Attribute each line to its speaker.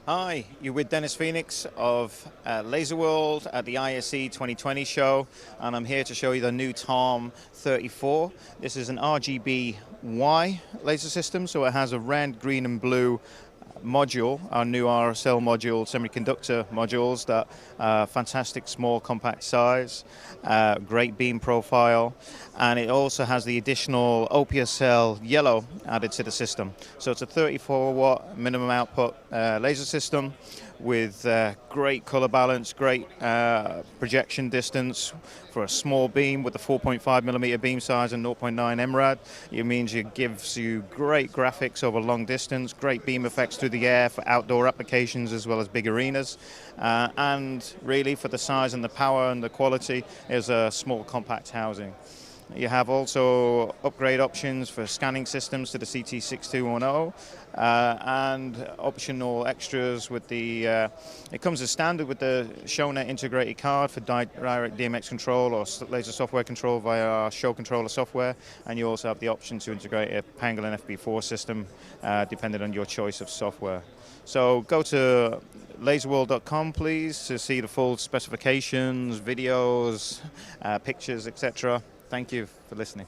Speaker 1: Hi, you're with Dennis Phoenix of Laserworld at the ISE 2020 show, and I'm here to show you the new Tarm 34. This is an RGBY laser system, so it has a red, green and blue module, our new RSL module, semiconductor modules, that fantastic small compact size, great beam profile, and it also has the additional OPSL yellow added to the system. So it's a 34 watt minimum output laser system with great color balance, great projection distance for a small beam with a 4.5 millimeter beam size and 0.9 MRAD. It means it gives you great graphics over long distance, great beam effects through the air for outdoor applications as well as big arenas, and really for the size and the power and the quality is a small compact housing. You have also upgrade options for scanning systems to the CT6210 and optional extras with the, it comes as standard with the ShowNet integrated card for direct DMX control or laser software control via our show controller software, and you also have the option to integrate a Pangolin FB4 system depending on your choice of software. So go to laserworld.com please to see the full specifications, videos, pictures, etc. Thank you for listening.